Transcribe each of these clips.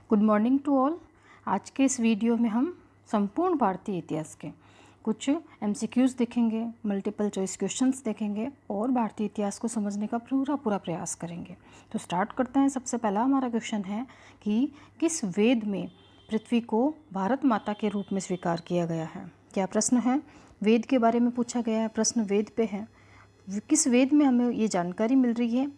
Good morning to all. आज के इस वीडियो में हम संपूर्ण भारतीय इतिहास के कुछ MCQs देखेंगे, मल्टीपल चॉइस क्वेश्चंस देखेंगे और भारतीय इतिहास को समझने का पूरा प्रयास करेंगे। तो स्टार्ट करते हैं। सबसे पहला हमारा क्वेश्चन है कि किस वेद में पृथ्वी को भारत माता के रूप में स्वीकार किया गया है। क्या प्रश्न है? वेद के बारे में पूछा गया है, प्रश्न वेद पे है। किस वेद में हमें ये जानकारी मिल रही है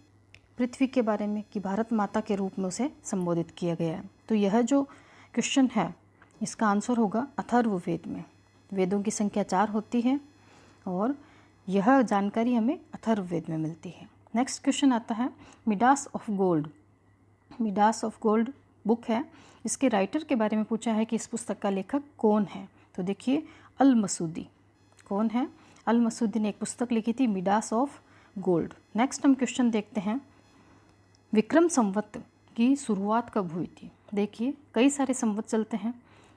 पृथ्वी के बारे में कि भारत माता के रूप में उसे संबोधित किया गया है? तो यह जो क्वेश्चन है इसका आंसर होगा अथर्ववेद में। वेदों की संख्या 4 होती है और यह जानकारी हमें अथर्ववेद में मिलती है। नेक्स्ट क्वेश्चन आता है Midas of gold. Midas of gold book है, इसके राइटर के बारे में पूछा है कि इस पुस्तक का लेखक कौन है। तो देखिए अल मसूदी। कौन है? अल मसूदी ने एक पुस्तक लिखी थी मिडास ऑफ गोल्ड। नेक्स्ट हम क्वेश्चन देखते हैं विक्रम संवत की शुरुआत कब हुई थी। देखिए कई सारे संवत चलते हैं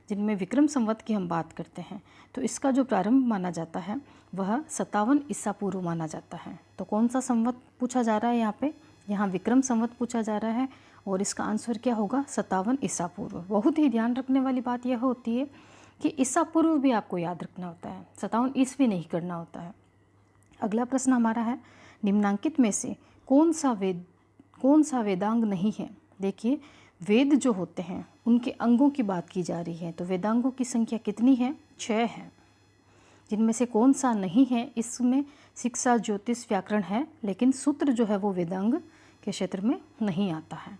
जिनमें विक्रम संवत की हम बात करते हैं, तो इसका जो प्रारंभ माना जाता है वह 57 ईसा पूर्व माना जाता है। तो कौन सा संवत पूछा जा रहा है यहाँ पे? यहाँ विक्रम संवत पूछा जा रहा है और इसका आंसर क्या होगा? 57 ईसा पूर्व। बहुत ही ध्यान रखने वाली बात यह होती है कि ईसा पूर्व भी आपको याद रखना होता है, 57 ईस्वी नहीं करना होता है। अगला प्रश्न हमारा है निम्नांकित में से कौन सा वेदांग नहीं है। देखिए वेद जो होते हैं उनके अंगों की बात की जा रही है, तो वेदांगों की संख्या कितनी है? 6 है। जिनमें से कौन सा नहीं है? इसमें शिक्षा, ज्योतिष, व्याकरण है, लेकिन सूत्र जो है वो वेदांग के क्षेत्र में नहीं आता है।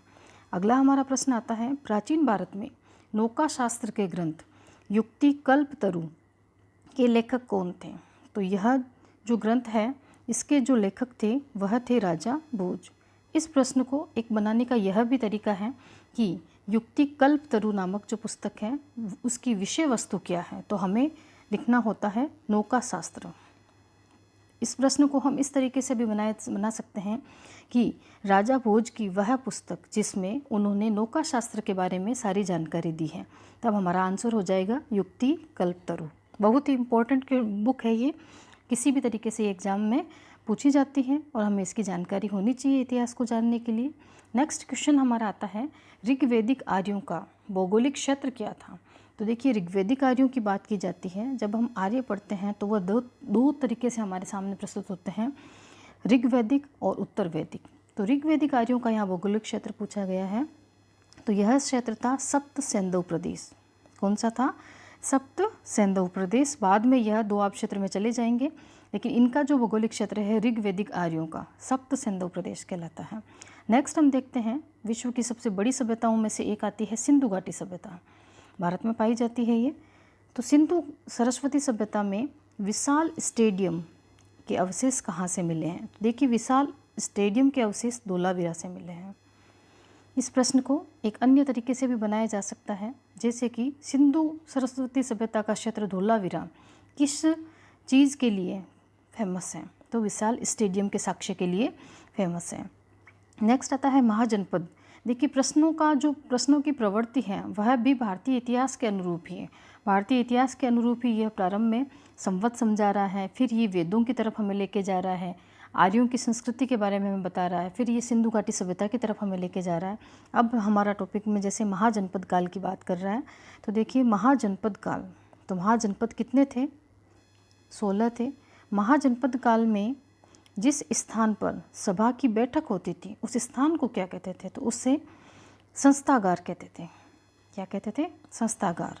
अगला हमारा प्रश्न आता है प्राचीन भारत में नौका शास्त्र के ग्रंथ युक्ति कल्पतरु के लेखक कौन थे। तो यह जो ग्रंथ है इसके जो लेखक थे वह थे राजा भोज। इस प्रश्न को एक बनाने का यह भी तरीका है कि युक्ति कल्पतरु नामक जो पुस्तक है उसकी विषय वस्तु क्या है, तो हमें लिखना होता है नौका शास्त्र। इस प्रश्न को हम इस तरीके से भी बना सकते हैं कि राजा भोज की वह पुस्तक जिसमें उन्होंने नौका शास्त्र के बारे में सारी जानकारी दी है, तब हमारा आंसर हो जाएगा युक्ति कल्पतरु। बहुत ही इम्पोर्टेंट बुक है ये, किसी भी तरीके से एग्ज़ाम में पूछी जाती है और हमें इसकी जानकारी होनी चाहिए इतिहास को जानने के लिए। नेक्स्ट क्वेश्चन हमारा आता है ऋग्वैदिक आर्यों का भौगोलिक क्षेत्र क्या था। तो देखिए ऋग्वैदिक आर्यों की बात की जाती है, जब हम आर्य पढ़ते हैं तो वह दो तरीके से हमारे सामने प्रस्तुत होते हैं, ऋग्वैदिक और उत्तर वैदिक। तो ऋग्वैदिक आर्यों का यहाँ भौगोलिक क्षेत्र पूछा गया है, तो यह क्षेत्र था सप्त सैंधव प्रदेश। कौन सा था? सप्त सैंधव प्रदेश। बाद में यह दोआब क्षेत्र में चले जाएंगे, लेकिन इनका जो भौगोलिक क्षेत्र है ऋग्वैदिक आर्यों का सप्त सैंधव प्रदेश कहलाता है। नेक्स्ट हम देखते हैं विश्व की सबसे बड़ी सभ्यताओं में से एक आती है सिंधु घाटी सभ्यता। भारत में पाई जाती है ये। तो सिंधु सरस्वती सभ्यता में विशाल स्टेडियम के अवशेष कहाँ से मिले हैं। तो देखिए विशाल स्टेडियम के अवशेष धोलावीरा से मिले हैं। इस प्रश्न को एक अन्य तरीके से भी बनाया जा सकता है, जैसे कि सिंधु सरस्वती सभ्यता का क्षेत्र धोलावीरा किस चीज़ के लिए फेमस है। तो विशाल स्टेडियम के साक्ष्य के लिए फेमस है। नेक्स्ट आता है महाजनपद। देखिए प्रश्नों की प्रवृत्ति है वह भी भारतीय इतिहास के अनुरूप ही है। भारतीय इतिहास के अनुरूप ही यह प्रारंभ में संवत समझा रहा है, फिर ये वेदों की तरफ हमें लेके जा रहा है, आर्यों की संस्कृति के बारे में हमें बता रहा है, फिर ये सिंधु घाटी सभ्यता की तरफ हमें लेके जा रहा है। अब हमारा टॉपिक में जैसे महाजनपद काल की बात कर रहा है, तो देखिए महाजनपद काल, तो महाजनपद कितने थे? 16 थे। महाजनपद काल में जिस स्थान पर सभा की बैठक होती थी उस स्थान को क्या कहते थे? तो उससे संस्थागार कहते थे। क्या कहते थे? संस्थागार।